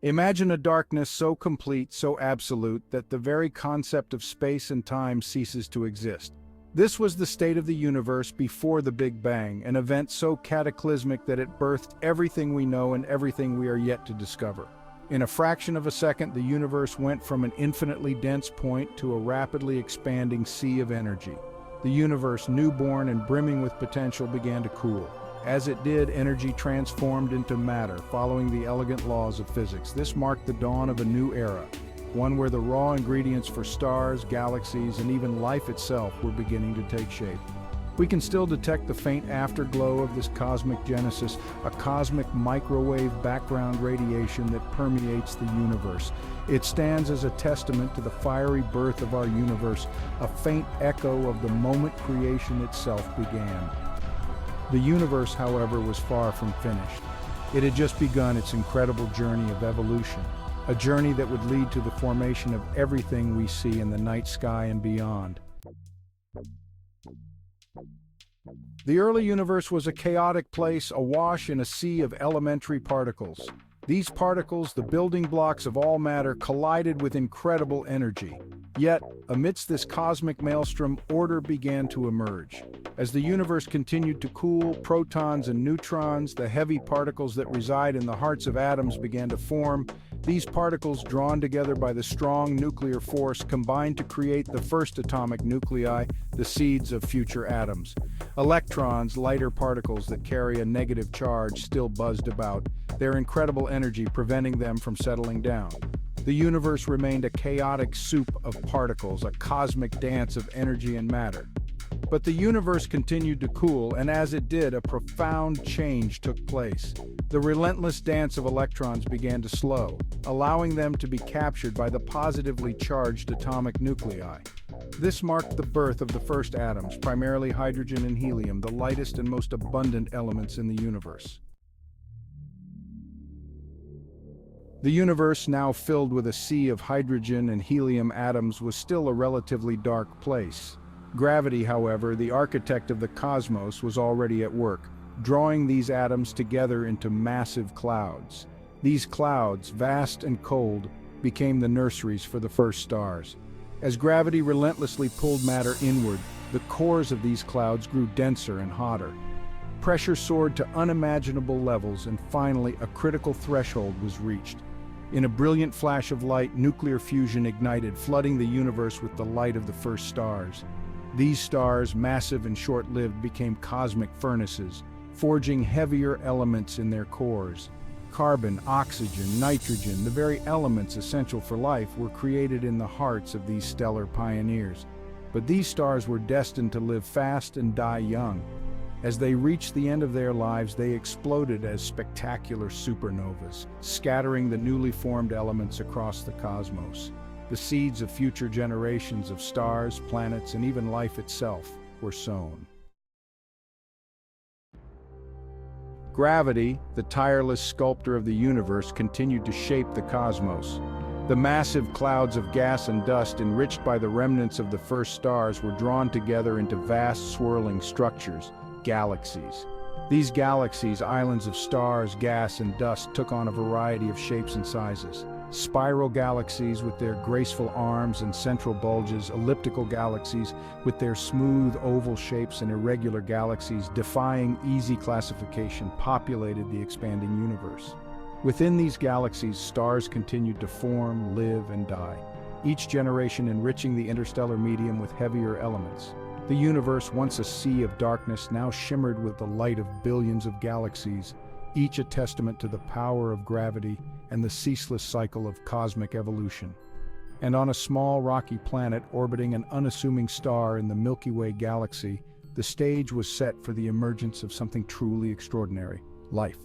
Imagine a darkness so complete, so absolute, that the very concept of space and time ceases to exist. This was the state of the universe before the Big Bang, an event so cataclysmic that it birthed everything we know and everything we are yet to discover. In a fraction of a second, the universe went from an infinitely dense point to a rapidly expanding sea of energy. The universe, newborn and brimming with potential, began to cool. As it did, energy transformed into matter, following the elegant laws of physics. This marked the dawn of a new era, one where the raw ingredients for stars, galaxies, and even life itself were beginning to take shape. We can still detect the faint afterglow of this cosmic genesis, a cosmic microwave background radiation that permeates the universe. It stands as a testament to the fiery birth of our universe, a faint echo of the moment creation itself began. The universe, however, was far from finished. It had just begun its incredible journey of evolution, a journey that would lead to the formation of everything we see in the night sky and beyond. The early universe was a chaotic place, awash in a sea of elementary particles. These particles, the building blocks of all matter, collided with incredible energy. Yet, amidst this cosmic maelstrom, order began to emerge. As the universe continued to cool, protons and neutrons, the heavy particles that reside in the hearts of atoms, began to form. These particles, drawn together by the strong nuclear force, combined to create the first atomic nuclei, the seeds of future atoms. Electrons, lighter particles that carry a negative charge, still buzzed about, their incredible energy preventing them from settling down. The universe remained a chaotic soup of particles, a cosmic dance of energy and matter. But the universe continued to cool, and as it did, a profound change took place. The relentless dance of electrons began to slow, allowing them to be captured by the positively charged atomic nuclei. This marked the birth of the first atoms, primarily hydrogen and helium, the lightest and most abundant elements in the universe. The universe, now filled with a sea of hydrogen and helium atoms, was still a relatively dark place. Gravity, however, the architect of the cosmos, was already at work, drawing these atoms together into massive clouds. These clouds, vast and cold, became the nurseries for the first stars. As gravity relentlessly pulled matter inward, the cores of these clouds grew denser and hotter. Pressure soared to unimaginable levels, and finally a critical threshold was reached. In a brilliant flash of light, nuclear fusion ignited, flooding the universe with the light of the first stars. These stars, massive and short-lived, became cosmic furnaces, forging heavier elements in their cores. Carbon, oxygen, nitrogen, the very elements essential for life, were created in the hearts of these stellar pioneers. But these stars were destined to live fast and die young. As they reached the end of their lives, they exploded as spectacular supernovas, scattering the newly formed elements across the cosmos. The seeds of future generations of stars, planets, and even life itself were sown. Gravity, the tireless sculptor of the universe, continued to shape the cosmos. The massive clouds of gas and dust, enriched by the remnants of the first stars, were drawn together into vast swirling structures, galaxies. These galaxies, islands of stars, gas, and dust, took on a variety of shapes and sizes. Spiral galaxies with their graceful arms and central bulges, elliptical galaxies with their smooth oval shapes, and irregular galaxies, defying easy classification, populated the expanding universe. Within these galaxies, stars continued to form, live, and die, each generation enriching the interstellar medium with heavier elements. The universe, once a sea of darkness, now shimmered with the light of billions of galaxies, each a testament to the power of gravity and the ceaseless cycle of cosmic evolution. And on a small rocky planet orbiting an unassuming star in the Milky Way galaxy, the stage was set for the emergence of something truly extraordinary: life.